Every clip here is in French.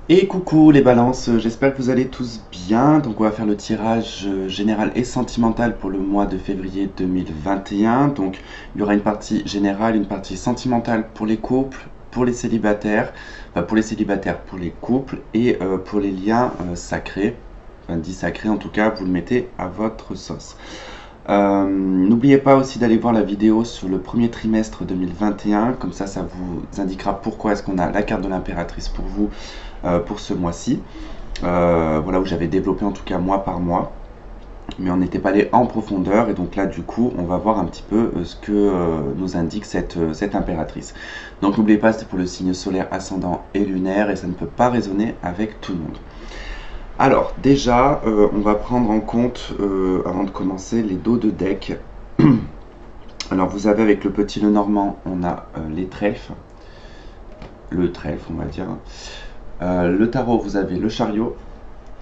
Et coucou les balances, j'espère que vous allez tous bien. Donc on va faire le tirage général et sentimental pour le mois de février 2021. Donc il y aura une partie générale, une partie sentimentale pour les couples, pour les célibataires, pour les couples et pour les liens sacrés. Enfin dit sacrés en tout cas, vous le mettez à votre sauce. N'oubliez pas aussi d'aller voir la vidéo sur le premier trimestre 2021, comme ça vous indiquera pourquoi est-ce qu'on a la carte de l'impératrice pour vous pour ce mois-ci. Voilà où j'avais développé en tout cas mois par mois, mais on n'était pas allé en profondeur et donc là du coup on va voir un petit peu ce que nous indique cette impératrice. Donc n'oubliez pas, c'est pour le signe solaire, ascendant et lunaire et ça ne peut pas résonner avec tout le monde. Alors déjà, on va prendre en compte, avant de commencer, les dos de deck. Alors vous avez avec le petit Lenormand, on a les trèfles, le trèfle on va dire. Le tarot, vous avez le chariot.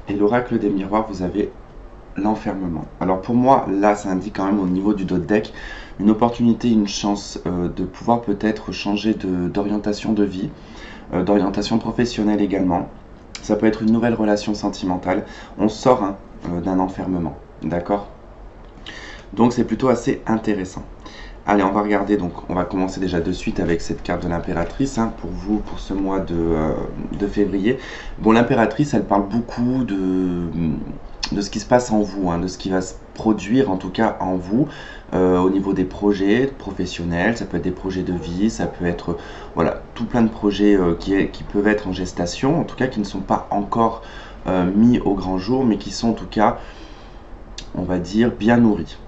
Et l'oracle des miroirs, vous avez l'enfermement. Alors pour moi, là, ça indique quand même au niveau du dos de deck une opportunité, une chance de pouvoir peut-être changer d'orientation de vie, d'orientation professionnelle également. Ça peut être une nouvelle relation sentimentale. On sort d'un enfermement, d'accord? Donc c'est plutôt assez intéressant. Allez, on va regarder, donc on va commencer déjà de suite avec cette carte de l'impératrice, pour vous, pour ce mois de février. Bon, l'impératrice, elle parle beaucoup de ce qui se passe en vous, de ce qui va se produire en tout cas en vous, au niveau des projets professionnels, ça peut être des projets de vie, ça peut être, voilà, tout plein de projets qui peuvent être en gestation, en tout cas qui ne sont pas encore mis au grand jour, mais qui sont en tout cas, on va dire, bien nourris.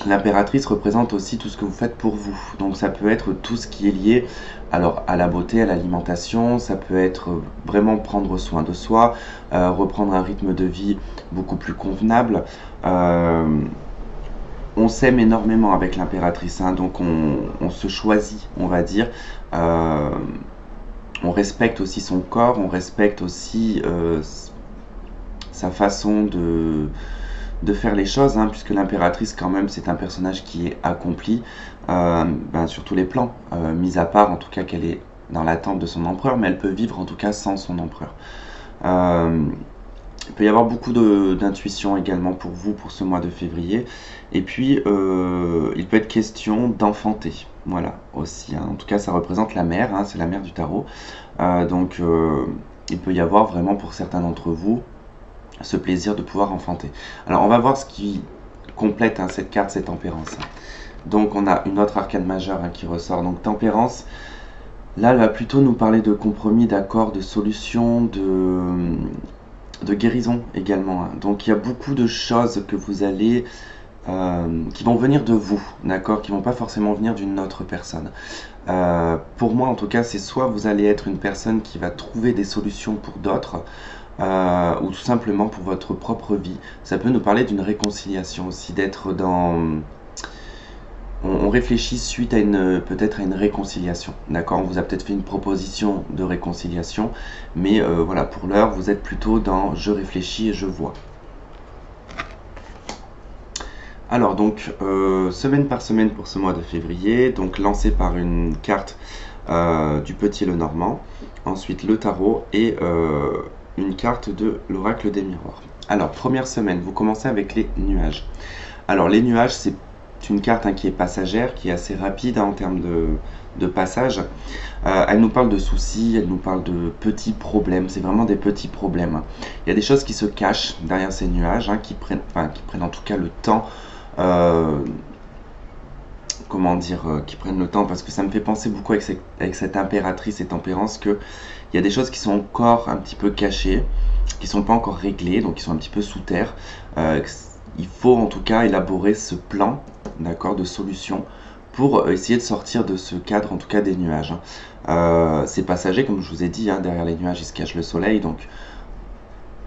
L'impératrice représente aussi tout ce que vous faites pour vous. Donc ça peut être tout ce qui est lié alors à la beauté, à l'alimentation, ça peut être vraiment prendre soin de soi, reprendre un rythme de vie beaucoup plus convenable. On s'aime énormément avec l'impératrice, donc on se choisit, on va dire. On respecte aussi son corps, on respecte aussi sa façon de faire les choses, puisque l'impératrice quand même c'est un personnage qui est accompli sur tous les plans, mis à part en tout cas qu'elle est dans l'attente de son empereur, mais elle peut vivre en tout cas sans son empereur. Il peut y avoir beaucoup d'intuition également pour vous pour ce mois de février, et puis il peut être question d'enfanter, voilà aussi, en tout cas ça représente la mère, c'est la mère du tarot, donc il peut y avoir vraiment pour certains d'entre vous ce plaisir de pouvoir enfanter. Alors on va voir ce qui complète cette carte, cette tempérance. Donc on a une autre arcane majeure qui ressort, donc tempérance. Là elle va plutôt nous parler de compromis, d'accord, de solution, de guérison également. Donc il y a beaucoup de choses que vous allez qui vont venir de vous, d'accord, qui vont pas forcément venir d'une autre personne. Pour moi en tout cas, c'est soit vous allez être une personne qui va trouver des solutions pour d'autres, ou tout simplement pour votre propre vie. Ça peut nous parler d'une réconciliation aussi, d'être dans... On réfléchit suite à peut-être à une réconciliation, d'accord? On vous a peut-être fait une proposition de réconciliation, mais voilà, pour l'heure, vous êtes plutôt dans je réfléchis et je vois. Alors donc, semaine par semaine pour ce mois de février, donc lancé par une carte du petit Lenormand, ensuite le tarot et une carte de l'oracle des miroirs. Alors, première semaine, vous commencez avec les nuages. Alors, les nuages, c'est une carte qui est passagère, qui est assez rapide en termes de passage. Elle nous parle de soucis, elle nous parle de petits problèmes, c'est vraiment des petits problèmes. Il y a des choses qui se cachent derrière ces nuages, qui prennent en tout cas le temps, comment dire, qui prennent le temps, parce que ça me fait penser beaucoup avec cette impératrice et tempérance que il y a des choses qui sont encore un petit peu cachées, qui ne sont pas encore réglées, donc qui sont un petit peu sous terre. Il faut en tout cas élaborer ce plan, d'accord, de solution pour essayer de sortir de ce cadre, en tout cas des nuages. C'est passager, comme je vous ai dit, derrière les nuages il se cache le soleil, donc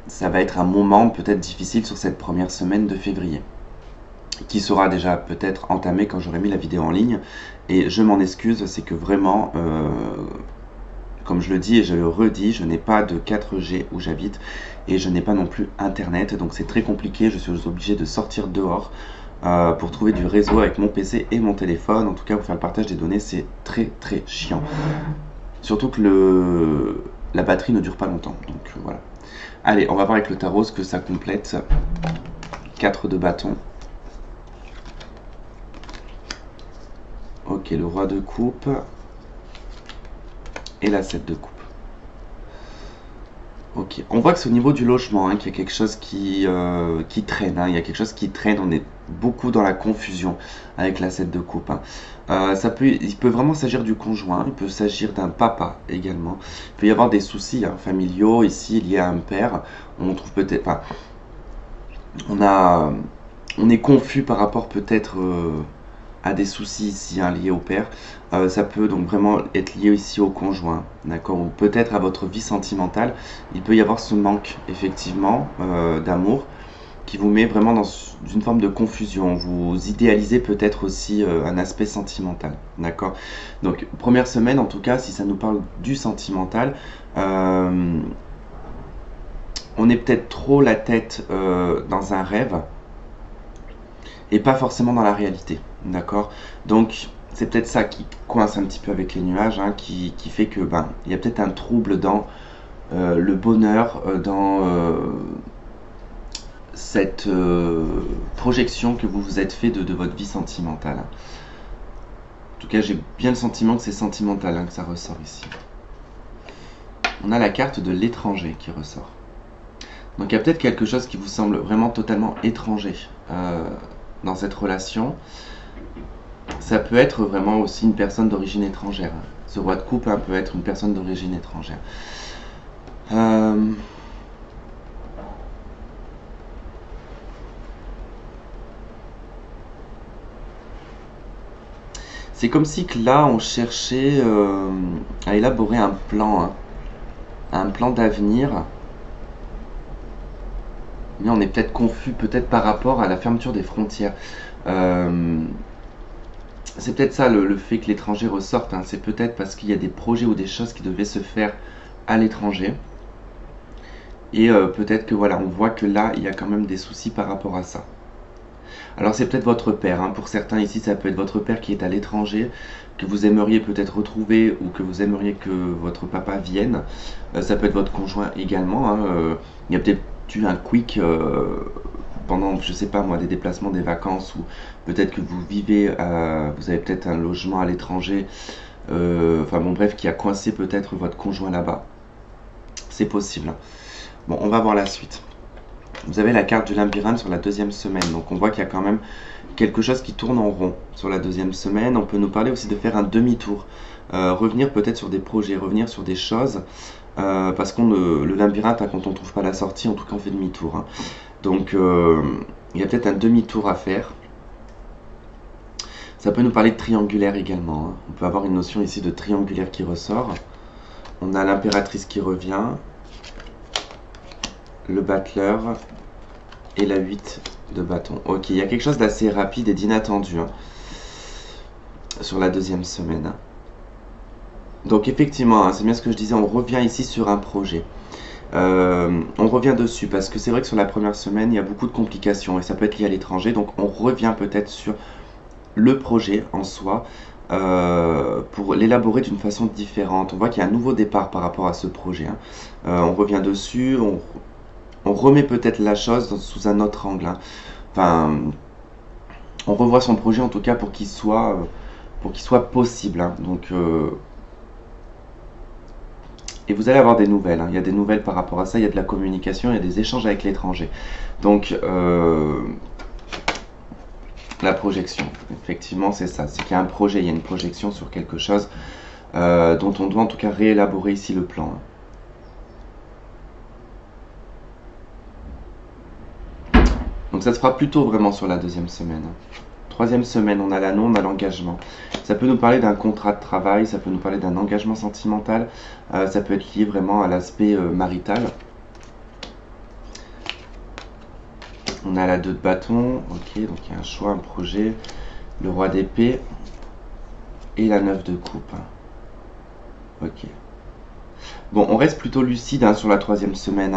ça va être un moment peut-être difficile sur cette première semaine de février, qui sera déjà peut-être entamé quand j'aurai mis la vidéo en ligne, et je m'en excuse, c'est que vraiment... comme je le dis et je le redis, je n'ai pas de 4G où j'habite et je n'ai pas non plus internet, donc c'est très compliqué, je suis obligé de sortir dehors pour trouver du réseau avec mon PC et mon téléphone. En tout cas, pour faire le partage des données, c'est très très chiant. Surtout que la batterie ne dure pas longtemps. Donc voilà. Allez, on va voir avec le tarot ce que ça complète. 4 de bâton. Ok, le roi de coupe. Et la 7 de coupe. Ok, on voit que c'est au niveau du logement qu'il y a quelque chose qui traîne. Il y a quelque chose qui traîne, on est beaucoup dans la confusion avec la 7 de coupe. Il peut vraiment s'agir du conjoint, il peut s'agir d'un papa également. Il peut y avoir des soucis familiaux ici liés à un père. On trouve peut-être pas. On est confus par rapport peut-être à des soucis ici liés au père. Ça peut donc vraiment être lié ici au conjoint, d'accord, ou peut-être à votre vie sentimentale. Il peut y avoir ce manque effectivement d'amour qui vous met vraiment dans une forme de confusion. Vous idéalisez peut-être aussi un aspect sentimental, d'accord. Donc première semaine en tout cas, si ça nous parle du sentimental, on est peut-être trop la tête dans un rêve et pas forcément dans la réalité, d'accord. Donc c'est peut-être ça qui coince un petit peu avec les nuages, qui fait que il y a peut-être un trouble dans le bonheur, dans cette projection que vous vous êtes fait de votre vie sentimentale. En tout cas, j'ai bien le sentiment que c'est sentimental que ça ressort ici. On a la carte de l'étranger qui ressort. Donc il y a peut-être quelque chose qui vous semble vraiment totalement étranger dans cette relation. Ça peut être vraiment aussi une personne d'origine étrangère. Ce roi de coupe peut être une personne d'origine étrangère. C'est comme si que là on cherchait à élaborer un plan d'avenir. Mais on est peut-être confus, peut-être par rapport à la fermeture des frontières. C'est peut-être ça le fait que l'étranger ressorte. C'est peut-être parce qu'il y a des projets ou des choses qui devaient se faire à l'étranger. Et peut-être que voilà, on voit que là, il y a quand même des soucis par rapport à ça. Alors c'est peut-être votre père. Pour certains ici, ça peut être votre père qui est à l'étranger, que vous aimeriez peut-être retrouver ou que vous aimeriez que votre papa vienne. Ça peut être votre conjoint également. Il y a peut-être eu un quick pendant, je sais pas moi, des déplacements, des vacances, ou peut-être que vous vivez, vous avez peut-être un logement à l'étranger, enfin bon bref, qui a coincé peut-être votre conjoint là-bas. C'est possible. Bon, on va voir la suite. Vous avez la carte du labyrinthe sur la deuxième semaine, donc on voit qu'il y a quand même quelque chose qui tourne en rond sur la deuxième semaine. On peut nous parler aussi de faire un demi-tour, revenir peut-être sur des projets, revenir sur des choses, parce que le labyrinthe, quand on ne trouve pas la sortie, en tout cas on fait demi-tour. Donc il y a peut-être un demi-tour à faire. Ça peut nous parler de triangulaire également. On peut avoir une notion ici de triangulaire qui ressort. On a l'impératrice qui revient, le battleur et la 8 de bâton. Ok, il y a quelque chose d'assez rapide et d'inattendu sur la deuxième semaine. Donc effectivement, c'est bien ce que je disais, on revient ici sur un projet. On revient dessus parce que c'est vrai que sur la première semaine, il y a beaucoup de complications et ça peut être lié à l'étranger. Donc on revient peut-être sur le projet en soi pour l'élaborer d'une façon différente. On voit qu'il y a un nouveau départ par rapport à ce projet. On revient dessus, on remet peut-être la chose sous un autre angle. Enfin, on revoit son projet en tout cas pour qu'il soit possible. Donc et vous allez avoir des nouvelles. Il y a des nouvelles par rapport à ça, il y a de la communication, il y a des échanges avec l'étranger. Donc la projection, effectivement c'est ça, c'est qu'il y a un projet, il y a une projection sur quelque chose dont on doit en tout cas réélaborer ici le plan. Donc ça se fera plutôt vraiment sur la deuxième semaine. Troisième semaine, on a l'anneau, on a l'engagement. Ça peut nous parler d'un contrat de travail, ça peut nous parler d'un engagement sentimental, ça peut être lié vraiment à l'aspect marital. On a la 2 de bâton, ok, donc il y a un choix, un projet, le roi d'épée et la 9 de coupe. Ok. Bon, on reste plutôt lucide sur la troisième semaine.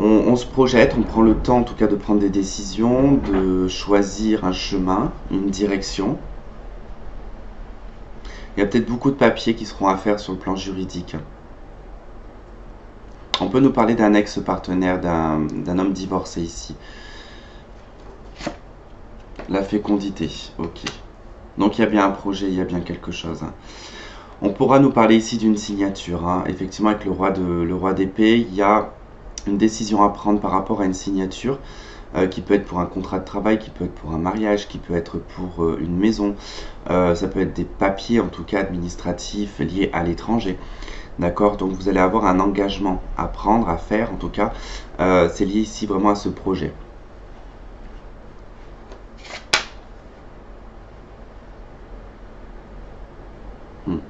On se projette, on prend le temps en tout cas de prendre des décisions, de choisir un chemin, une direction. Il y a peut-être beaucoup de papiers qui seront à faire sur le plan juridique. On peut nous parler d'un ex-partenaire, d'un homme divorcé ici. La fécondité, ok. Donc il y a bien un projet, il y a bien quelque chose. Hein. On pourra nous parler ici d'une signature. Hein. Effectivement, avec le roi d'épée, il y a une décision à prendre par rapport à une signature qui peut être pour un contrat de travail, qui peut être pour un mariage, qui peut être pour une maison. Ça peut être des papiers, en tout cas administratifs, liés à l'étranger. D'accord, donc vous allez avoir un engagement à prendre, à faire en tout cas. C'est lié ici vraiment à ce projet.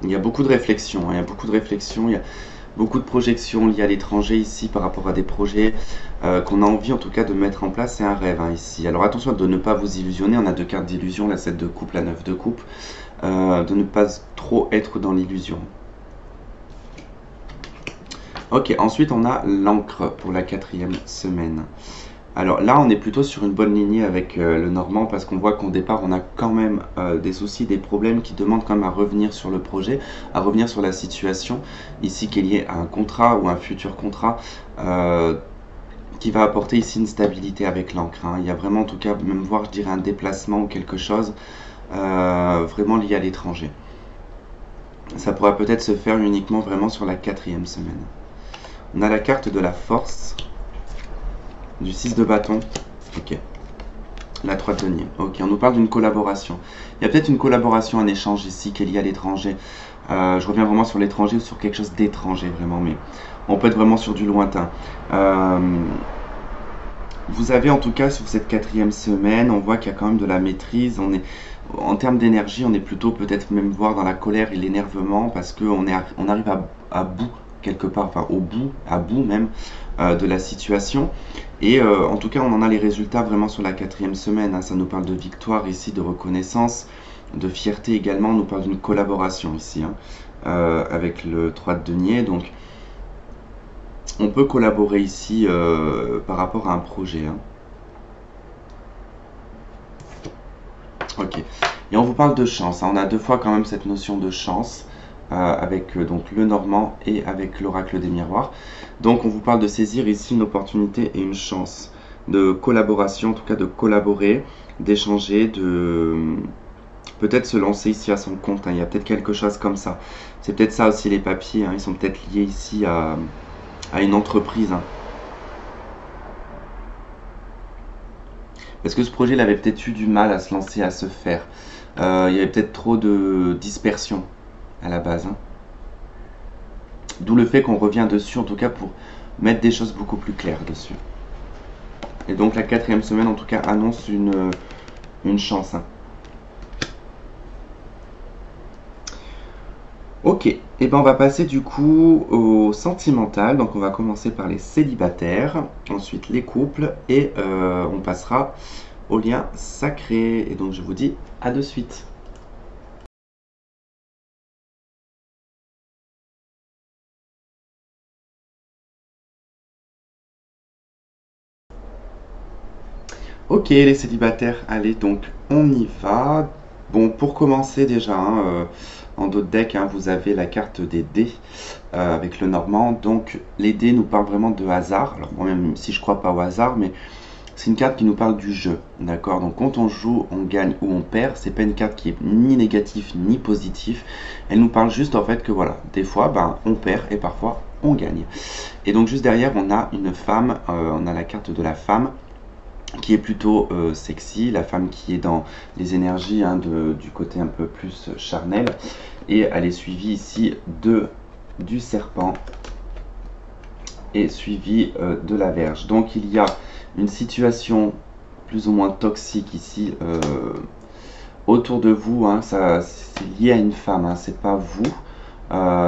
Il y a beaucoup de réflexions, hein, il y a beaucoup de réflexions, il y a beaucoup de projections liées à l'étranger ici par rapport à des projets qu'on a envie en tout cas de mettre en place. C'est un rêve hein, ici. Alors attention de ne pas vous illusionner, on a deux cartes d'illusion, la 7 de coupe, la 9 de coupe. De ne pas trop être dans l'illusion. Ok, ensuite on a l'encre pour la 4e semaine. Alors là, on est plutôt sur une bonne lignée avec le Normand parce qu'on voit qu'au départ, on a quand même des soucis, des problèmes qui demandent quand même à revenir sur le projet, à revenir sur la situation, ici qui est liée à un contrat ou un futur contrat qui va apporter ici une stabilité avec l'encre. Hein. Il y a vraiment, en tout cas, même voir, je dirais, un déplacement ou quelque chose vraiment lié à l'étranger. Ça pourra peut-être se faire uniquement vraiment sur la 4e semaine. On a la carte de la force. Du 6 de bâton, ok. La 3 de denier, ok. On nous parle d'une collaboration. Il y a peut-être une collaboration, un échange ici qui est lié à l'étranger. Je reviens vraiment sur l'étranger ou sur quelque chose d'étranger vraiment, mais on peut être vraiment sur du lointain. Vous avez en tout cas sur cette 4e semaine, on voit qu'il y a quand même de la maîtrise. On est, en termes d'énergie, on est plutôt peut-être même voir dans la colère et l'énervement parce qu'on arrive à bout quelque part, enfin au bout, à bout même de la situation. Et en tout cas, on en a les résultats vraiment sur la 4e semaine. Hein. Ça nous parle de victoire ici, de reconnaissance, de fierté également. On nous parle d'une collaboration ici, hein, avec le 3 de denier. Donc, on peut collaborer ici par rapport à un projet. Hein. Ok. Et on vous parle de chance. Hein. On a deux fois quand même cette notion de chance. Avec donc le Normand et avec l'oracle des miroirs. Donc on vous parle de saisir ici une opportunité et une chance de collaboration, en tout cas de collaborer, d'échanger, de peut-être se lancer ici à son compte. Hein. Il y a peut-être quelque chose comme ça. C'est peut-être ça aussi les papiers, hein. Ils sont peut-être liés ici à une entreprise. Hein. Parce que ce projet, il avait peut-être eu du mal à se lancer, à se faire. Il y avait peut-être trop de dispersion à la base. Hein. D'où le fait qu'on revient dessus, en tout cas pour mettre des choses beaucoup plus claires dessus. Et donc la 4e semaine, en tout cas, annonce une chance. Hein. Ok, et ben on va passer du coup au sentimental. Donc on va commencer par les célibataires, ensuite les couples, et on passera au lien sacré. Et donc je vous dis à de suite. Ok les célibataires, allez donc on y va. Bon pour commencer déjà, hein, en d'autres decks hein, vous avez la carte des dés avec le Normand. Donc les dés nous parlent vraiment de hasard. Alors moi même si je crois pas au hasard, mais c'est une carte qui nous parle du jeu. D'accord. Donc quand on joue, on gagne ou on perd. C'est pas une carte qui est ni négative ni positive. Elle nous parle juste en fait que voilà, des fois ben, on perd et parfois on gagne. Et donc juste derrière on a une femme, on a la carte de la femme qui est plutôt sexy, la femme qui est dans les énergies hein, du côté un peu plus charnel, et elle est suivie ici du serpent et suivie de la Vierge. Donc il y a une situation plus ou moins toxique ici autour de vous, hein, c'est lié à une femme, hein, c'est pas vous,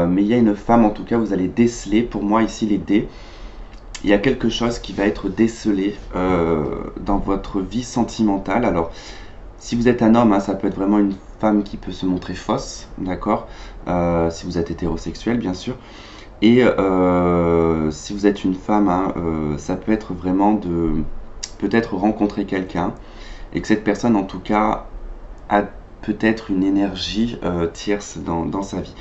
mais il y a une femme en tout cas, vous allez déceler, pour moi ici les dés, il y a quelque chose qui va être décelé dans votre vie sentimentale. Alors, si vous êtes un homme, hein, ça peut être vraiment une femme qui peut se montrer fausse, d'accord, si vous êtes hétérosexuel, bien sûr. Et si vous êtes une femme, hein, ça peut être vraiment de peut-être rencontrer quelqu'un et que cette personne, en tout cas, a peut-être une énergie tierce dans sa vie.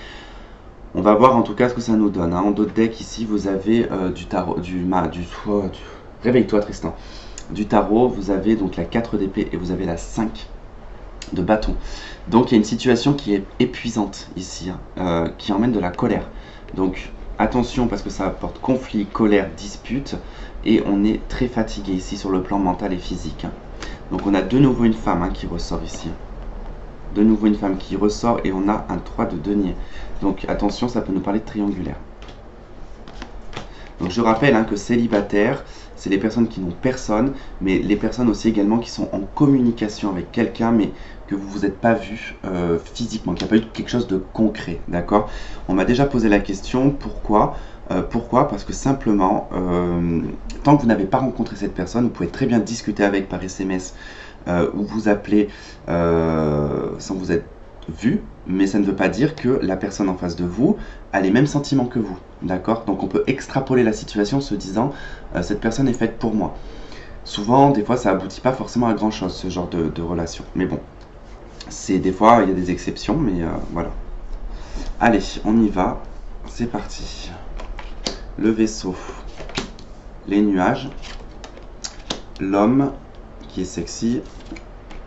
On va voir en tout cas ce que ça nous donne. Hein. En dos de deck, ici, vous avez du tarot, réveille-toi Tristan. Du tarot, vous avez donc la 4 d'épée et vous avez la 5 de bâton. Donc il y a une situation qui est épuisante ici, hein, qui emmène de la colère. Donc attention parce que ça apporte conflit, colère, dispute, et on est très fatigué ici sur le plan mental et physique. Hein. Donc on a de nouveau une femme hein, qui ressort ici. De nouveau une femme qui ressort et on a un 3 de denier. Donc attention, ça peut nous parler de triangulaire. Donc je rappelle hein, que célibataire, c'est les personnes qui n'ont personne, mais les personnes aussi également qui sont en communication avec quelqu'un, mais que vous ne vous êtes pas vu physiquement, qu'il n'y a pas eu quelque chose de concret, d'accord? On m'a déjà posé la question, pourquoi? Pourquoi? Parce que simplement, tant que vous n'avez pas rencontré cette personne, vous pouvez très bien discuter avec par SMS ou vous appeler sans vous être vu, mais ça ne veut pas dire que la personne en face de vous a les mêmes sentiments que vous, d'accord? Donc on peut extrapoler la situation en se disant cette personne est faite pour moi. Souvent, des fois, ça aboutit pas forcément à grand chose, ce genre de relation. Mais bon, c'est des fois, il y a des exceptions, mais voilà. Allez, on y va, c'est parti. Le vaisseau, les nuages, l'homme qui est sexy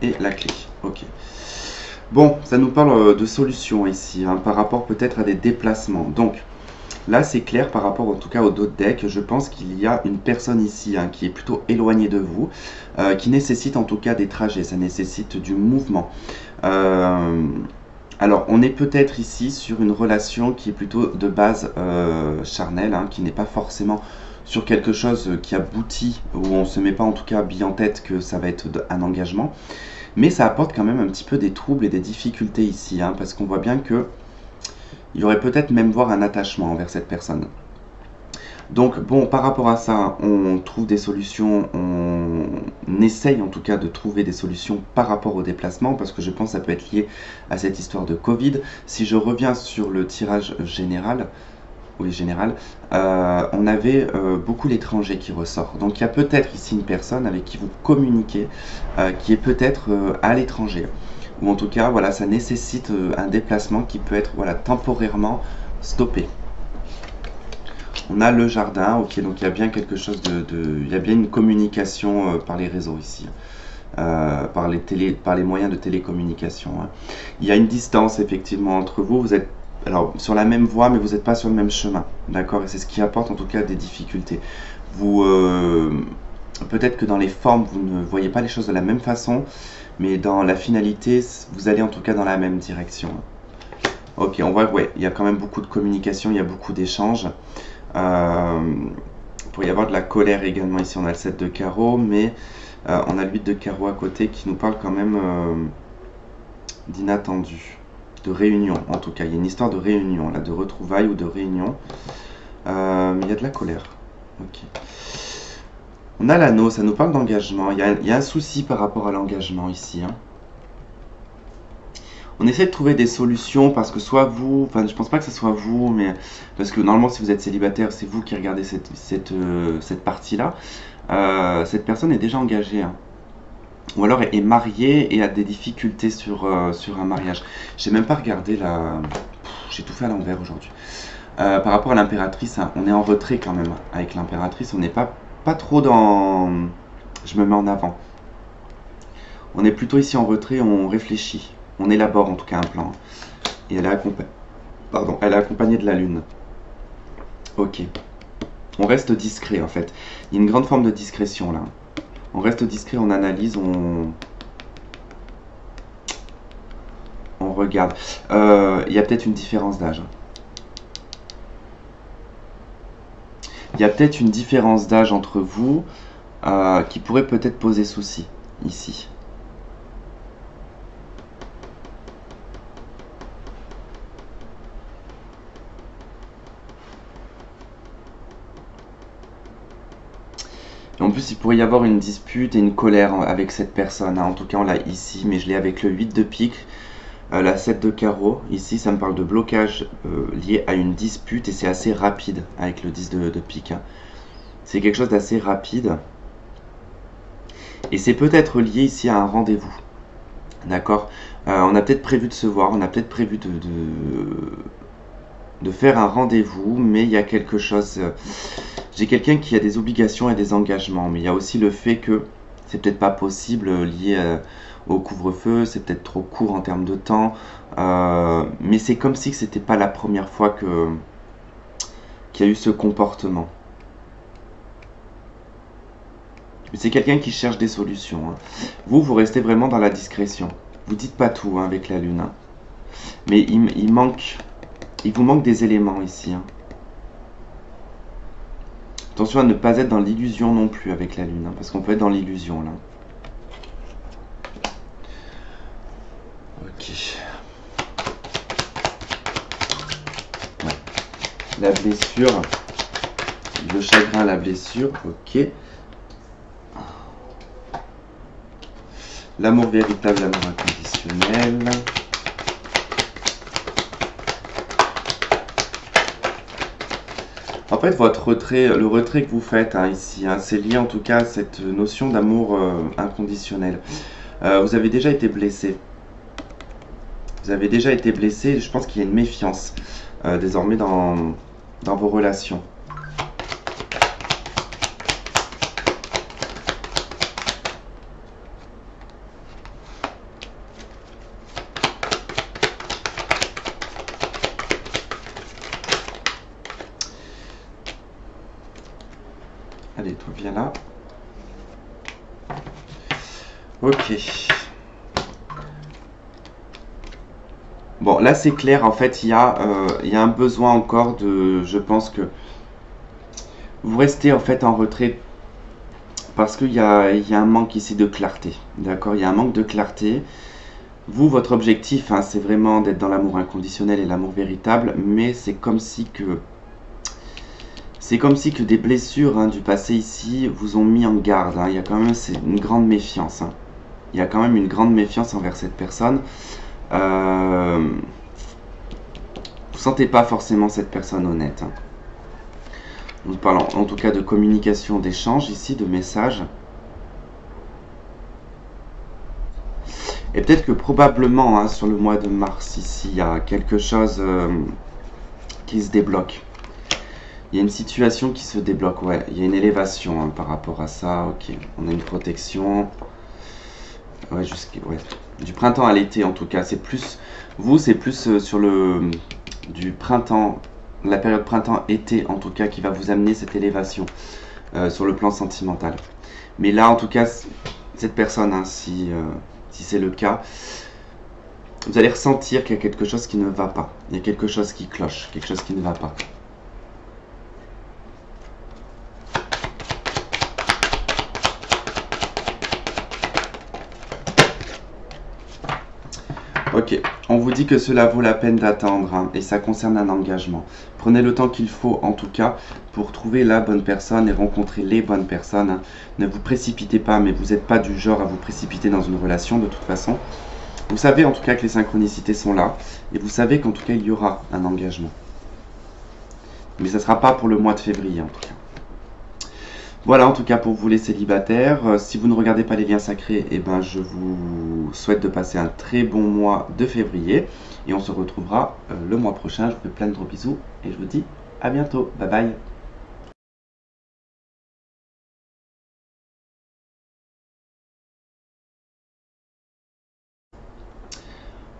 et la clé. Ok. Bon, ça nous parle de solutions ici, hein, par rapport peut-être à des déplacements. Donc, là, c'est clair par rapport en tout cas au dos de deck. Je pense qu'il y a une personne ici hein, qui est plutôt éloignée de vous, qui nécessite en tout cas des trajets, ça nécessite du mouvement. Alors, on est peut-être ici sur une relation qui est plutôt de base charnelle, hein, qui n'est pas forcément sur quelque chose qui aboutit, où on ne se met pas en tout cas bien en tête que ça va être un engagement. Mais ça apporte quand même un petit peu des troubles et des difficultés ici, hein, parce qu'on voit bien que il y aurait peut-être même voire un attachement envers cette personne. Donc bon, par rapport à ça, on trouve des solutions, on essaye en tout cas de trouver des solutions par rapport au déplacement, parce que je pense que ça peut être lié à cette histoire de Covid. Si je reviens sur le tirage général, oui général, on avait beaucoup l'étranger qui ressort. Donc il y a peut-être ici une personne avec qui vous communiquez, qui est peut-être à l'étranger. Ou en tout cas, voilà, ça nécessite un déplacement qui peut être voilà, temporairement stoppé. On a le jardin, ok, donc il y a bien quelque chose il y a bien une communication par les réseaux ici, par les moyens de télécommunication. Hein. Il y a une distance effectivement entre vous, vous êtes alors, sur la même voie, mais vous n'êtes pas sur le même chemin, d'accord? Et c'est ce qui apporte en tout cas des difficultés. Vous, peut-être que dans les formes, vous ne voyez pas les choses de la même façon, mais dans la finalité, vous allez en tout cas dans la même direction. Ok, on voit, ouais, il y a quand même beaucoup de communication, il y a beaucoup d'échanges. Il pourrait y avoir de la colère également. Ici, on a le 7 de carreau, mais on a le 8 de carreau à côté qui nous parle quand même d'inattendu. De réunion, en tout cas, il y a une histoire de réunion, là, de retrouvailles ou de réunion. Il y a de la colère. Ok. On a l'anneau, ça nous parle d'engagement. Il y a un souci par rapport à l'engagement ici. Hein. On essaie de trouver des solutions parce que soit vous, enfin je pense pas que ce soit vous, mais parce que normalement si vous êtes célibataire, c'est vous qui regardez cette partie-là. Cette personne est déjà engagée. Hein. Ou alors est mariée et a des difficultés sur un mariage. J'ai même pas regardé la... J'ai tout fait à l'envers aujourd'hui. Par rapport à l'impératrice, hein, on est en retrait quand même. Avec l'impératrice, on n'est pas trop dans... Je me mets en avant. On est plutôt ici en retrait, on réfléchit. On élabore en tout cas un plan. Et elle est accompagnée de la lune. Ok. On reste discret en fait. Il y a une grande forme de discrétion là. On reste discret, on analyse, on regarde. Il y a peut-être une différence d'âge. Il y a peut-être une différence d'âge entre vous qui pourrait peut-être poser souci ici. En plus, il pourrait y avoir une dispute et une colère avec cette personne. Hein. En tout cas, on l'a ici, mais je l'ai avec le 8 de pique, la 7 de carreau. Ici, ça me parle de blocage lié à une dispute et c'est assez rapide avec le 10 de pique. Hein. C'est quelque chose d'assez rapide. Et c'est peut-être lié ici à un rendez-vous. D'accord. On a peut-être prévu de se voir, on a peut-être prévu de faire un rendez-vous, mais il y a quelque chose... j'ai quelqu'un qui a des obligations et des engagements, mais il y a aussi le fait que c'est peut-être pas possible lié au couvre-feu, c'est peut-être trop court en termes de temps, mais c'est comme si c'était pas la première fois qu'il y a eu ce comportement. Mais c'est quelqu'un qui cherche des solutions. Hein. Vous restez vraiment dans la discrétion. Vous dites pas tout hein, avec la lune. Hein. Mais il vous manque des éléments ici. Hein. Attention à ne pas être dans l'illusion non plus avec la lune, hein, parce qu'on peut être dans l'illusion là. Ok. Ouais. La blessure, le chagrin, la blessure, ok. L'amour véritable, l'amour inconditionnel. En fait, votre retrait, le retrait que vous faites hein, ici, hein, c'est lié en tout cas à cette notion d'amour inconditionnel. Vous avez déjà été blessé. Vous avez déjà été blessé. Je pense qu'il y a une méfiance désormais dans vos relations. Allez, toi, viens là. Ok. Bon, là, c'est clair. En fait, il y a un besoin encore de... Je pense que vous restez en fait en retrait parce qu'il y a un manque ici de clarté. D'accord? Il y a un manque de clarté. Vous, votre objectif, hein, c'est vraiment d'être dans l'amour inconditionnel et l'amour véritable. Mais c'est comme si que... C'est comme si que des blessures hein, du passé ici vous ont mis en garde. Hein. Il y a quand même une grande méfiance. Hein. Il y a quand même une grande méfiance envers cette personne. Vous ne sentez pas forcément cette personne honnête. Hein. Nous parlons en tout cas de communication, d'échange ici, de messages. Et peut-être que probablement hein, sur le mois de mars ici, il y a quelque chose qui se débloque. Il y a une situation qui se débloque, ouais. Il y a une élévation hein, par rapport à ça. Ok, on a une protection. Ouais, ouais. Du printemps à l'été en tout cas. C'est plus, vous, c'est plus sur du printemps, la période printemps-été en tout cas qui va vous amener cette élévation sur le plan sentimental. Mais là en tout cas, cette personne, hein, si c'est le cas, vous allez ressentir qu'il y a quelque chose qui ne va pas. Il y a quelque chose qui cloche, quelque chose qui ne va pas. Ok, on vous dit que cela vaut la peine d'attendre hein, et ça concerne un engagement. Prenez le temps qu'il faut en tout cas pour trouver la bonne personne et rencontrer les bonnes personnes. Hein. Ne vous précipitez pas, mais vous n'êtes pas du genre à vous précipiter dans une relation de toute façon. Vous savez en tout cas que les synchronicités sont là et vous savez qu'en tout cas il y aura un engagement. Mais ça ne sera pas pour le mois de février en tout cas. Voilà en tout cas pour vous les célibataires. Si vous ne regardez pas les liens sacrés, eh ben, je vous souhaite de passer un très bon mois de février. Et on se retrouvera le mois prochain. Je vous fais plein de gros bisous et je vous dis à bientôt. Bye bye.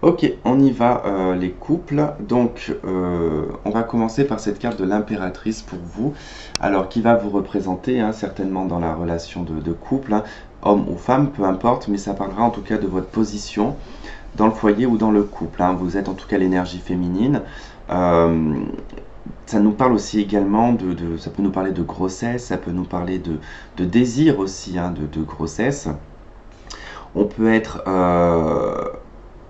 Ok, on y va les couples. Donc, on va commencer par cette carte de l'impératrice pour vous. Alors, qui va vous représenter hein, certainement dans la relation de couple, hein, homme ou femme, peu importe, mais ça parlera en tout cas de votre position dans le foyer ou dans le couple. Hein. Vous êtes en tout cas l'énergie féminine. Ça nous parle aussi également ça peut nous parler de grossesse, ça peut nous parler de désir aussi, hein, de grossesse. On peut être...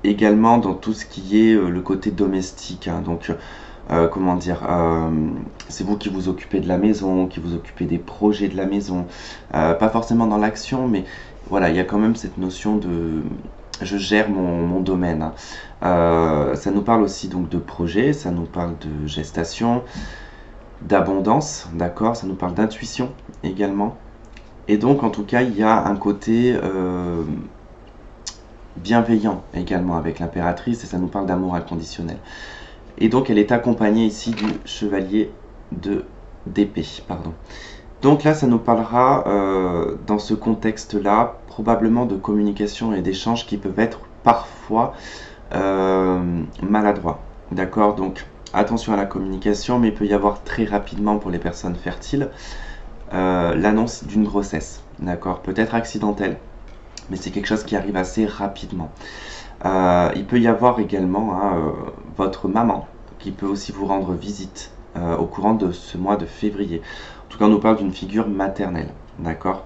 également dans tout ce qui est le côté domestique, hein. Donc comment dire, c'est vous qui vous occupez de la maison, qui vous occupez des projets de la maison, pas forcément dans l'action, mais voilà, il y a quand même cette notion de je gère mon domaine. Hein. Ça nous parle aussi donc de projet, ça nous parle de gestation, d'abondance, d'accord, ça nous parle d'intuition également, et donc en tout cas il y a un côté bienveillant également avec l'impératrice et ça nous parle d'amour inconditionnel. Et donc elle est accompagnée ici du chevalier d'épée, pardon. Donc là, ça nous parlera, dans ce contexte-là, probablement de communication et d'échanges qui peuvent être parfois maladroits. D'accord? Donc attention à la communication, mais il peut y avoir très rapidement pour les personnes fertiles l'annonce d'une grossesse. D'accord? Peut-être accidentelle, mais c'est quelque chose qui arrive assez rapidement. Il peut y avoir également votre maman qui peut aussi vous rendre visite au courant de ce mois de février. En tout cas, on nous parle d'une figure maternelle, d'accord?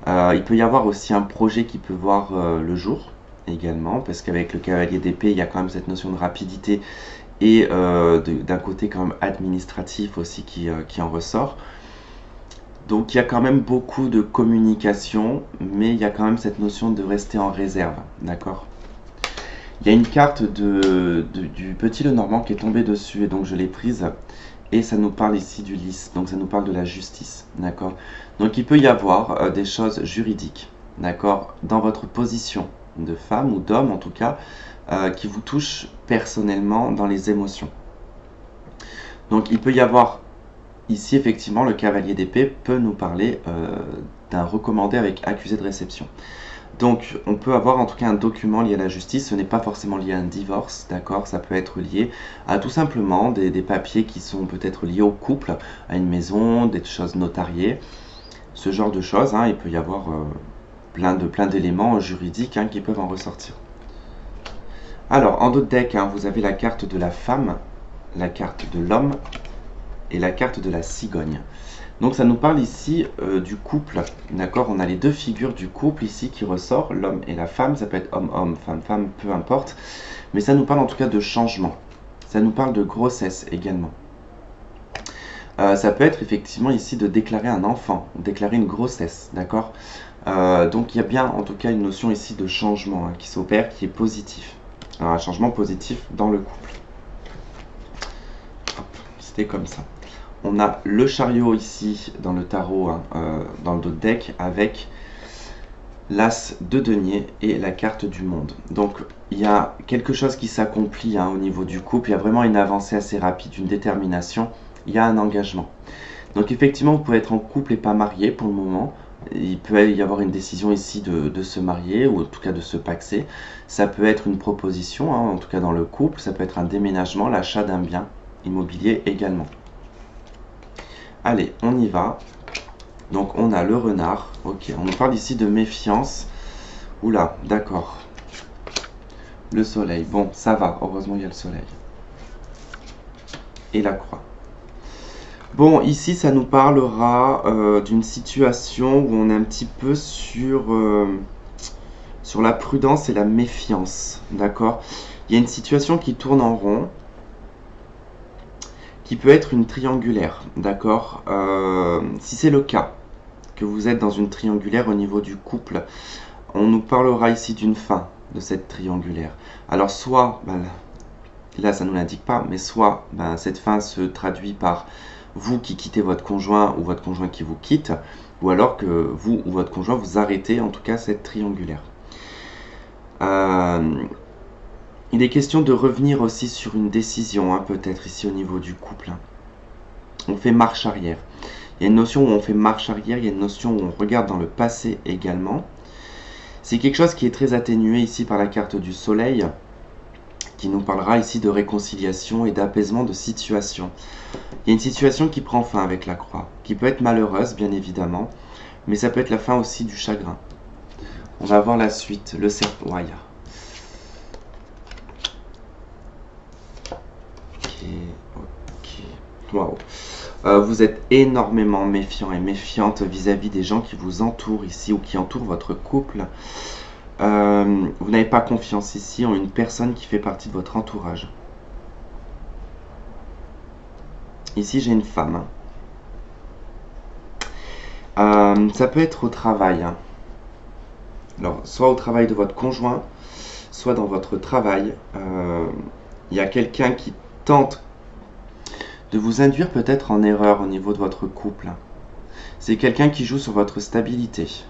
Il peut y avoir aussi un projet qui peut voir le jour également, parce qu'avec le cavalier d'épée, il y a quand même cette notion de rapidité et d'un côté quand même administratif aussi qui en ressort. Donc il y a quand même beaucoup de communication, mais il y a quand même cette notion de rester en réserve, d'accord? Il y a une carte du petit Lenormand qui est tombée dessus, et donc je l'ai prise. Et ça nous parle ici du lys, donc ça nous parle de la justice, d'accord? Donc il peut y avoir des choses juridiques, d'accord? Dans votre position de femme ou d'homme en tout cas, qui vous touchent personnellement dans les émotions. Donc il peut y avoir ici effectivement le cavalier d'épée peut nous parler d'un recommandé avec accusé de réception. Donc, on peut avoir en tout cas un document lié à la justice, ce n'est pas forcément lié à un divorce, d'accord? Ça peut être lié à tout simplement des papiers qui sont peut-être liés au couple, à une maison, des choses notariées, ce genre de choses, il peut y avoir plein d'éléments juridiques qui peuvent en ressortir. Alors, en d'autres decks, vous avez la carte de la femme, la carte de l'homme et la carte de la cigogne. Donc ça nous parle ici du couple, d'accord? On a les deux figures du couple ici qui ressortent, l'homme et la femme, ça peut être homme-homme, femme-femme, peu importe. Mais ça nous parle en tout cas de changement, ça nous parle de grossesse également. Ça peut être effectivement ici de déclarer un enfant, déclarer une grossesse, d'accord? Donc il y a bien en tout cas une notion ici de changement qui s'opère, qui est positif. Alors, un changement positif dans le couple. C'était comme ça. On a le chariot ici dans le tarot, dans le dos de deck, avec l'as de denier et la carte du monde. Donc il y a quelque chose qui s'accomplit au niveau du couple, il y a vraiment une avancée assez rapide, une détermination, il y a un engagement. Donc effectivement, vous pouvez être en couple et pas marié pour le moment. Il peut y avoir une décision ici de se marier, ou en tout cas de se paxer. Ça peut être une proposition, en tout cas dans le couple, ça peut être un déménagement, l'achat d'un bien immobilier également. Allez, on y va. Donc on a le renard. Ok, on nous parle ici de méfiance. Oula, d'accord. Le soleil. Bon, ça va. Heureusement, il y a le soleil. Et la croix. Bon, ici, ça nous parlera d'une situation où on est un petit peu sur la prudence et la méfiance. D'accord? Il y a une situation qui tourne en rond, qui peut être une triangulaire, d'accord? Si c'est le cas, que vous êtes dans une triangulaire au niveau du couple, on nous parlera ici d'une fin de cette triangulaire. Alors soit, là ça ne nous l'indique pas, mais soit cette fin se traduit par vous qui quittez votre conjoint ou votre conjoint qui vous quitte, ou alors que vous ou votre conjoint vous arrêtez en tout cas cette triangulaire. Il est question de revenir aussi sur une décision, peut-être ici au niveau du couple. On fait marche arrière. Il y a une notion où on fait marche arrière, il y a une notion où on regarde dans le passé également. C'est quelque chose qui est très atténué ici par la carte du soleil, qui nous parlera ici de réconciliation et d'apaisement de situation. Il y a une situation qui prend fin avec la croix, qui peut être malheureuse bien évidemment, mais ça peut être la fin aussi du chagrin. On va voir la suite, le serpent. Ok. Waouh. Vous êtes énormément méfiant et méfiante vis-à-vis des gens qui vous entourent ici ou qui entourent votre couple. Vous n'avez pas confiance ici en une personne qui fait partie de votre entourage. Ici, j'ai une femme. Ça peut être au travail. Alors, soit au travail de votre conjoint, soit dans votre travail. Il y a quelqu'un qui tente de vous induire peut-être en erreur au niveau de votre couple. C'est quelqu'un qui joue sur votre stabilité.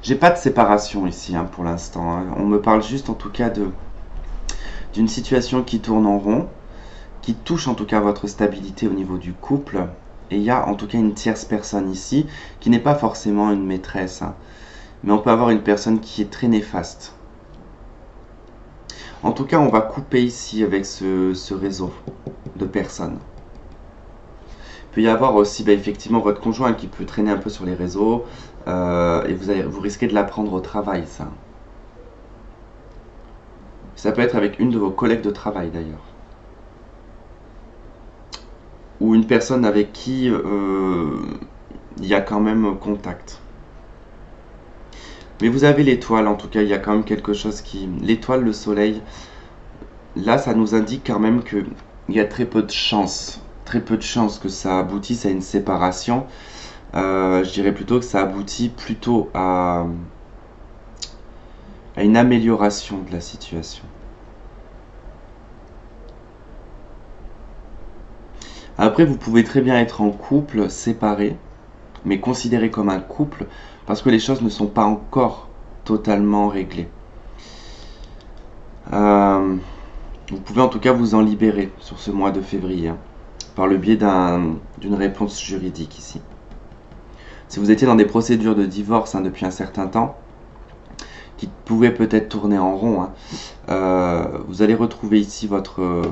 J'ai pas de séparation ici hein, pour l'instant. Hein. On me parle juste en tout cas d'une situation qui tourne en rond, qui touche en tout cas votre stabilité au niveau du couple. Et il y a en tout cas une tierce personne ici, qui n'est pas forcément une maîtresse. Hein, mais on peut avoir une personne qui est très néfaste. En tout cas, on va couper ici avec ce réseau de personnes. Il peut y avoir aussi effectivement votre conjoint qui peut traîner un peu sur les réseaux et vous risquez de l'apprendre au travail, ça. Ça peut être avec une de vos collègues de travail d'ailleurs. Ou une personne avec qui il y a quand même contact. Mais vous avez l'étoile, en tout cas, il y a quand même quelque chose qui... L'étoile, le soleil, là, ça nous indique quand même qu'il y a très peu de chances que ça aboutisse à une séparation. Je dirais plutôt que ça aboutit plutôt à une amélioration de la situation. Après, vous pouvez très bien être en couple, séparé, mais considéré comme un couple, parce que les choses ne sont pas encore totalement réglées. Vous pouvez en tout cas vous en libérer sur ce mois de février, hein, par le biais d'une réponse juridique ici. Si vous étiez dans des procédures de divorce hein, depuis un certain temps, qui pouvaient peut-être tourner en rond, hein, vous allez retrouver ici votre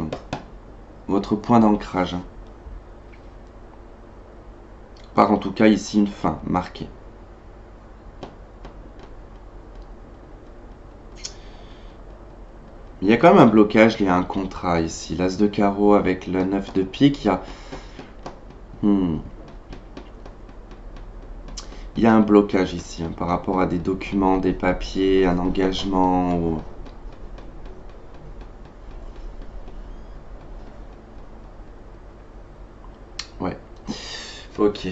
point d'ancrage. Hein. Par en tout cas ici une fin marquée. Il y a quand même un blocage, il y a un contrat ici. L'as de carreau avec le 9 de pique, il y a un blocage ici hein, par rapport à des documents, des papiers, un engagement. Ouais. Ok.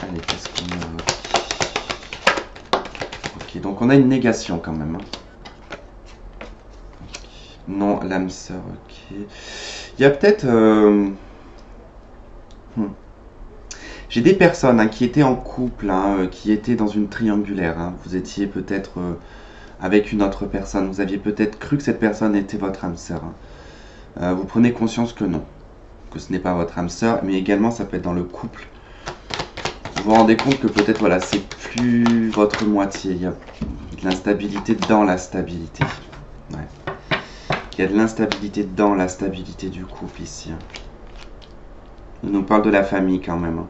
Allez, qu'est-ce qu'on a? Ok, donc on a une négation quand même. Hein. Okay. Non, l'âme sœur, ok. Il y a peut-être... J'ai des personnes hein, qui étaient en couple, hein, qui étaient dans une triangulaire. Hein. Vous étiez peut-être avec une autre personne. Vous aviez peut-être cru que cette personne était votre âme sœur. Hein. Vous prenez conscience que non, que ce n'est pas votre âme sœur, mais également ça peut être dans le couple. Vous vous rendez compte que peut-être voilà, c'est plus votre moitié. Il y a de l'instabilité dans la stabilité. Ouais. Il y a de l'instabilité dans la stabilité du couple ici. Hein. On nous parle de la famille quand même. Hein.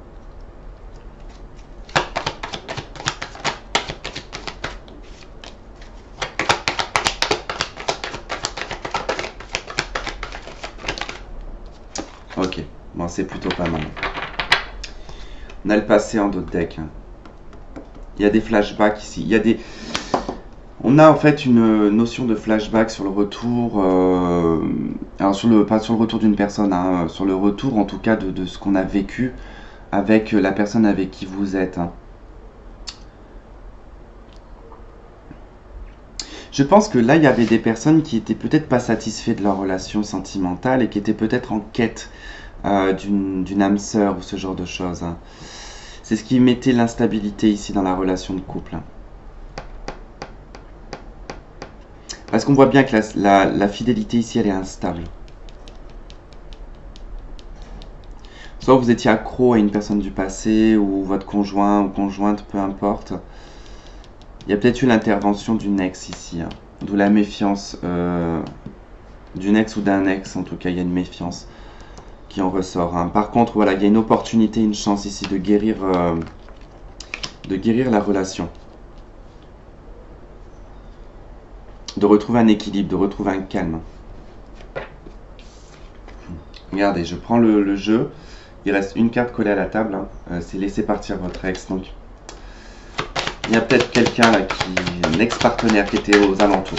Ok, bon c'est plutôt pas mal. On a le passé en d'autres decks. Hein. Il y a des flashbacks ici. Il y a des... On a en fait une notion de flashback sur le retour. Alors pas sur le retour d'une personne, hein, sur le retour en tout cas de ce qu'on a vécu avec la personne avec qui vous êtes. Hein. Je pense que là, il y avait des personnes qui étaient peut-être pas satisfaites de leur relation sentimentale et qui étaient peut-être en quête d'une âme sœur ou ce genre de choses. Hein. C'est ce qui mettait l'instabilité ici dans la relation de couple. Hein. Parce qu'on voit bien que la fidélité ici, elle est instable. Soit vous étiez accro à une personne du passé ou votre conjoint ou conjointe, peu importe. Il y a peut-être eu l'intervention d'une ex ici, hein, d'où la méfiance d'une ex ou d'un ex, en tout cas il y a une méfiance qui en ressort. Hein. Par contre, voilà, il y a une opportunité, une chance ici de guérir la relation. De retrouver un équilibre, de retrouver un calme. Regardez, je prends le jeu, il reste une carte collée à la table, hein. C'est laisser partir votre ex, donc... Il y a peut-être quelqu'un là un ex-partenaire qui était aux alentours.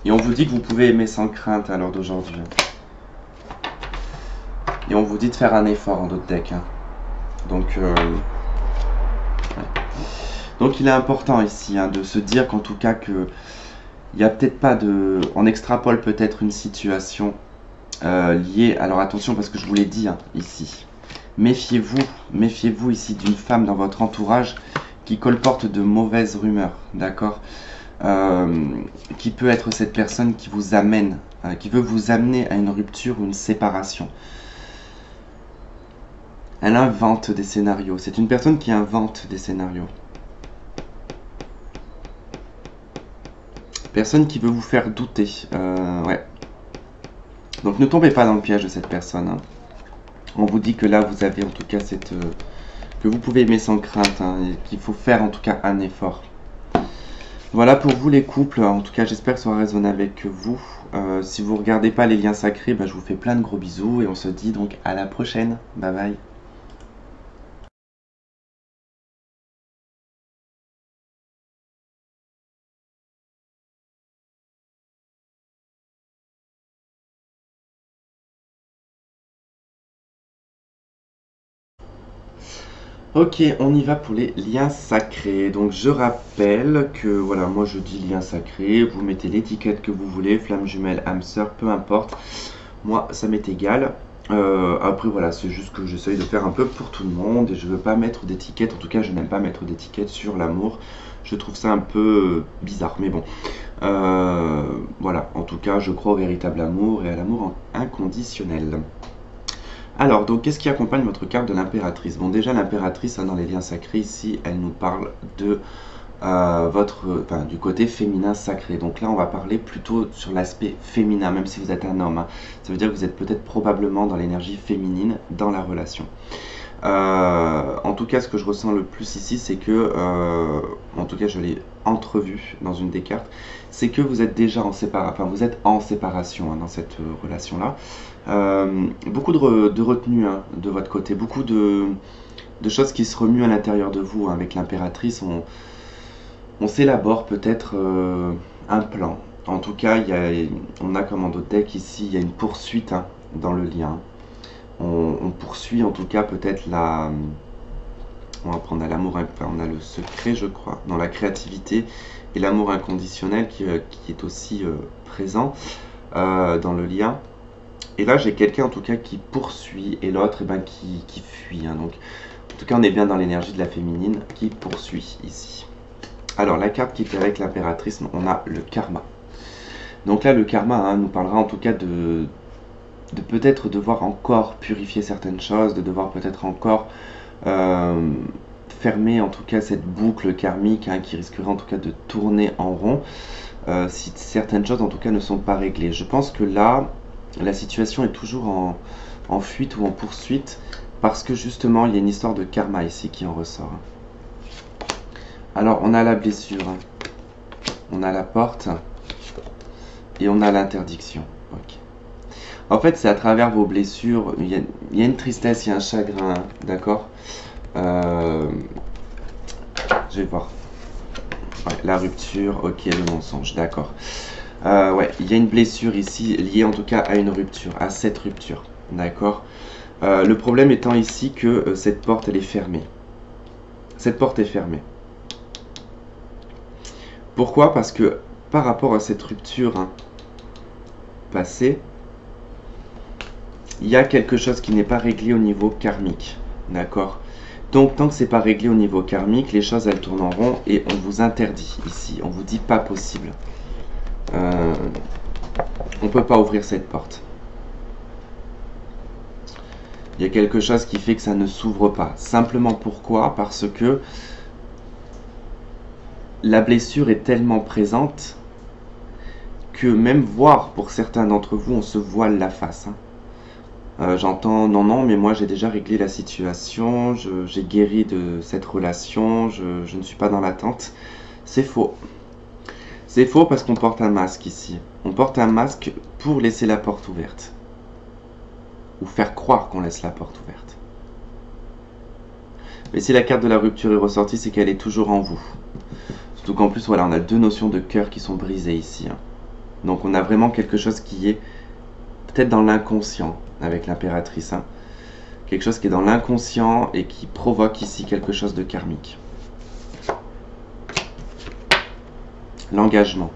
Et on vous dit que vous pouvez aimer sans crainte à l'heure d'aujourd'hui. Et on vous dit de faire un effort en d'autres decks. Hein. Donc, il est important ici hein, de se dire qu'en tout cas que il n'y a peut-être pas de... On extrapole peut-être une situation liée... Alors attention parce que je vous l'ai dit hein, ici. Méfiez-vous ici d'une femme dans votre entourage qui colporte de mauvaises rumeurs, d'accord, qui peut être cette personne qui vous amène, qui veut vous amener à une rupture ou une séparation. Elle invente des scénarios. C'est une personne qui invente des scénarios. Personne qui veut vous faire douter. Ouais. Donc ne tombez pas dans le piège de cette personne. Hein. On vous dit que là vous avez en tout cas cette... que vous pouvez aimer sans crainte. Hein, et qu'il faut faire en tout cas un effort. Voilà pour vous les couples. En tout cas j'espère que ça aura résonné avec vous. Si vous ne regardez pas les liens sacrés, bah, je vous fais plein de gros bisous. Et on se dit donc à la prochaine. Bye bye. Ok, on y va pour les liens sacrés. Donc je rappelle que voilà, moi je dis lien sacré, vous mettez l'étiquette que vous voulez, flamme jumelle, âme sœur, peu importe. Moi ça m'est égal. Après voilà, c'est juste que j'essaye de faire un peu pour tout le monde et je veux pas mettre d'étiquette, en tout cas je n'aime pas mettre d'étiquette sur l'amour. Je trouve ça un peu bizarre, mais bon. Voilà, en tout cas je crois au véritable amour et à l'amour inconditionnel. Alors, donc, qu'est-ce qui accompagne votre carte de l'impératrice? Bon, déjà, l'impératrice, hein, dans les liens sacrés, ici, elle nous parle de du côté féminin sacré. Donc là, on va parler plutôt sur l'aspect féminin, même si vous êtes un homme. Hein. Ça veut dire que vous êtes peut-être probablement dans l'énergie féminine dans la relation. En tout cas, ce que je ressens le plus ici, c'est que, en tout cas, je l'ai entrevu dans une des cartes, c'est que vous êtes déjà en séparation, enfin, vous êtes en séparation hein, dans cette relation-là. Beaucoup de retenue hein, de votre côté, beaucoup de choses qui se remuent à l'intérieur de vous. Hein. Avec l'impératrice, on s'élabore peut-être un plan. En tout cas, on a comme en deck ici, il y a une poursuite hein, dans le lien. On poursuit en tout cas peut-être la... On va prendre l'amour, on a le secret je crois, dans la créativité et l'amour inconditionnel qui est aussi présent dans le lien. Et là j'ai quelqu'un en tout cas qui poursuit et l'autre eh ben, qui fuit. Hein. Donc en tout cas on est bien dans l'énergie de la féminine qui poursuit ici. Alors la carte qui est avec l'impératrice, on a le karma. Donc là le karma hein, nous parlera en tout cas de peut-être devoir encore purifier certaines choses, de devoir peut-être encore fermer en tout cas cette boucle karmique hein, qui risquerait en tout cas de tourner en rond si certaines choses en tout cas ne sont pas réglées. Je pense que là, la situation est toujours en fuite ou en poursuite parce que justement il y a une histoire de karma ici qui en ressort. Alors on a la blessure, hein. On a la porte et on a l'interdiction. Ok. En fait, c'est à travers vos blessures, il y a une tristesse, il y a un chagrin, d'accord je vais voir. Ouais, la rupture, ok, le mensonge, d'accord. Ouais, il y a une blessure ici, liée en tout cas à une rupture, à cette rupture, d'accord le problème étant ici que cette porte, elle est fermée. Cette porte est fermée. Pourquoi? Parce que par rapport à cette rupture hein, passée, il y a quelque chose qui n'est pas réglé au niveau karmique, d'accord? Donc tant que c'est pas réglé au niveau karmique, les choses elles tournent en rond et on vous interdit ici, on vous dit pas possible. On peut pas ouvrir cette porte. Il y a quelque chose qui fait que ça ne s'ouvre pas. Simplement pourquoi? Parce que la blessure est tellement présente que même voir pour certains d'entre vous, on se voile la face. Hein. J'entends non, mais moi j'ai déjà réglé la situation, j'ai guéri de cette relation, je ne suis pas dans l'attente. C'est faux. C'est faux parce qu'on porte un masque ici. On porte un masque pour laisser la porte ouverte. Ou faire croire qu'on laisse la porte ouverte. Mais si la carte de la rupture est ressortie, c'est qu'elle est toujours en vous. Surtout qu'en plus, voilà, on a deux notions de cœur qui sont brisées ici. Hein. Donc on a vraiment quelque chose qui est peut-être dans l'inconscient avec l'impératrice. Hein. quelque chose qui est dans l'inconscient et qui provoque ici quelque chose de karmique. L'engagement.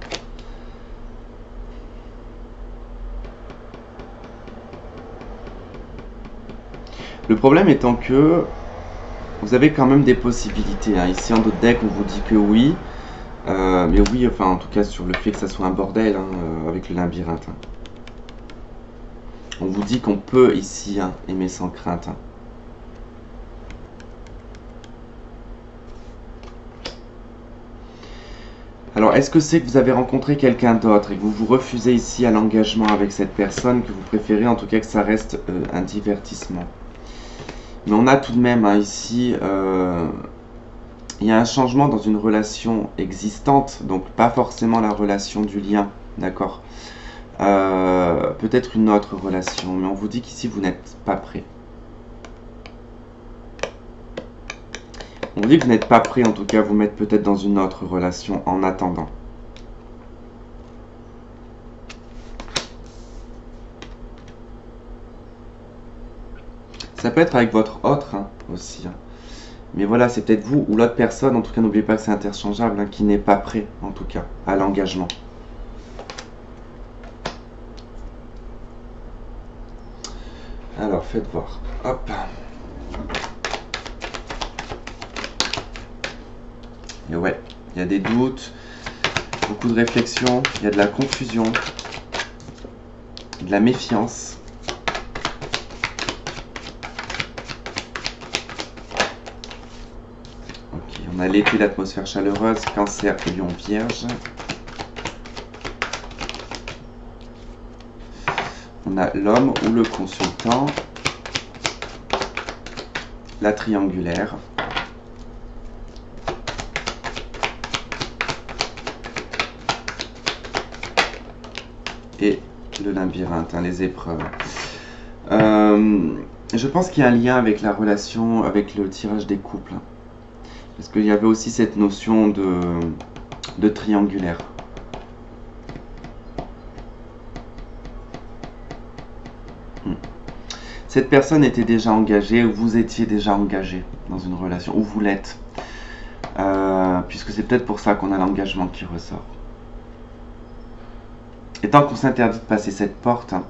Le problème étant que vous avez quand même des possibilités. Hein. Ici en d'autres decks, on vous dit que oui. Mais oui, enfin en tout cas sur le fait que ça soit un bordel hein, avec le labyrinthe. Hein. On vous dit qu'on peut ici hein, aimer sans crainte. Hein. Alors, est-ce que c'est que vous avez rencontré quelqu'un d'autre et que vous vous refusez ici à l'engagement avec cette personne, que vous préférez en tout cas que ça reste un divertissement? Mais on a tout de même hein, ici, il y a un changement dans une relation existante, donc pas forcément la relation du lien, d'accord? Peut-être une autre relation, mais on vous dit qu'ici vous n'êtes pas prêt. On vous dit que vous n'êtes pas prêt en tout cas à vous mettre peut-être dans une autre relation en attendant. Ça peut être avec votre autre hein, aussi. Hein. Mais voilà, c'est peut-être vous ou l'autre personne, en tout cas n'oubliez pas que c'est interchangeable, hein, qui n'est pas prêt en tout cas à l'engagement. Alors faites voir. Hop. Et ouais, il y a des doutes, beaucoup de réflexion, il y a de la confusion, de la méfiance. Ok, on a l'été, l'atmosphère chaleureuse, Cancer, Lion, Vierge. On a l'homme ou le consultant, la triangulaire. Et le labyrinthe, hein, les épreuves. Je pense qu'il y a un lien avec la relation, avec le tirage des couples. Hein, parce qu'il y avait aussi cette notion de triangulaire. Cette personne était déjà engagée, ou vous étiez déjà engagé dans une relation, ou vous l'êtes. Puisque c'est peut-être pour ça qu'on a l'engagement qui ressort. Et tant qu'on s'interdit de passer cette porte, hein,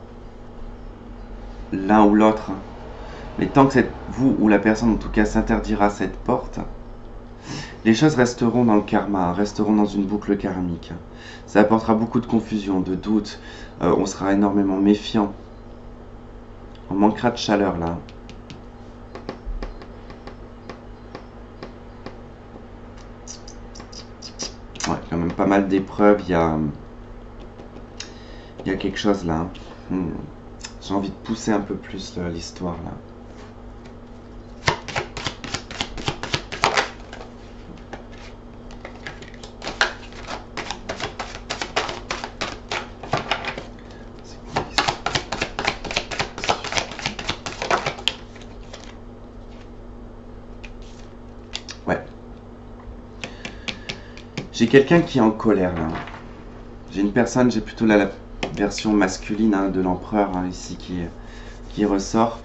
l'un ou l'autre, hein, mais tant que c'est vous ou la personne en tout cas s'interdira cette porte, les choses resteront dans le karma, hein, resteront dans une boucle karmique. Hein. Ça apportera beaucoup de confusion, de doute, on sera énormément méfiant. On manquera de chaleur là. Ouais, quand même pas mal d'épreuves, il y a quelque chose là. J'ai envie de pousser un peu plus l'histoire là. Ouais. J'ai quelqu'un qui est en colère là. J'ai une personne, j'ai plutôt la version masculine hein, de l'empereur hein, ici qui ressort.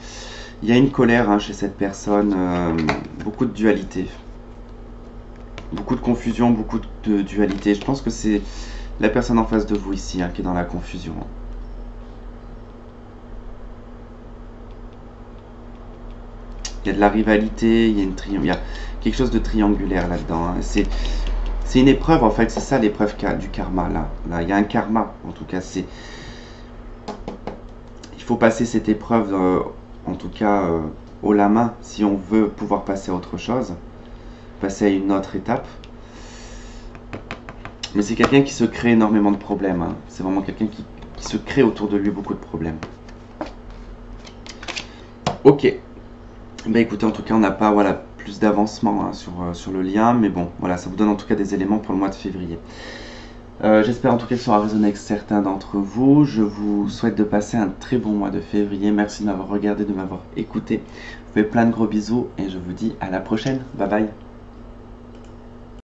Il y a une colère hein, chez cette personne, beaucoup de dualité. Beaucoup de confusion, beaucoup de dualité. Je pense que c'est la personne en face de vous ici hein, qui est dans la confusion. Il y a de la rivalité, il y a quelque chose de triangulaire là-dedans. Hein. C'est une épreuve en fait, c'est ça l'épreuve du karma là. Là, il y a un karma en tout cas. Il faut passer cette épreuve en tout cas haut la main si on veut pouvoir passer à autre chose, passer à une autre étape. Mais c'est quelqu'un qui se crée énormément de problèmes. Hein. C'est vraiment quelqu'un qui se crée autour de lui beaucoup de problèmes. Ok. Bah écoutez, en tout cas, on n'a pas voilà, plus d'avancement hein, sur le lien, mais bon, voilà, ça vous donne en tout cas des éléments pour le mois de février. J'espère en tout cas que ça aura résonné avec certains d'entre vous. Je vous souhaite de passer un très bon mois de février. Merci de m'avoir regardé, de m'avoir écouté. Je vous fais plein de gros bisous et je vous dis à la prochaine. Bye bye.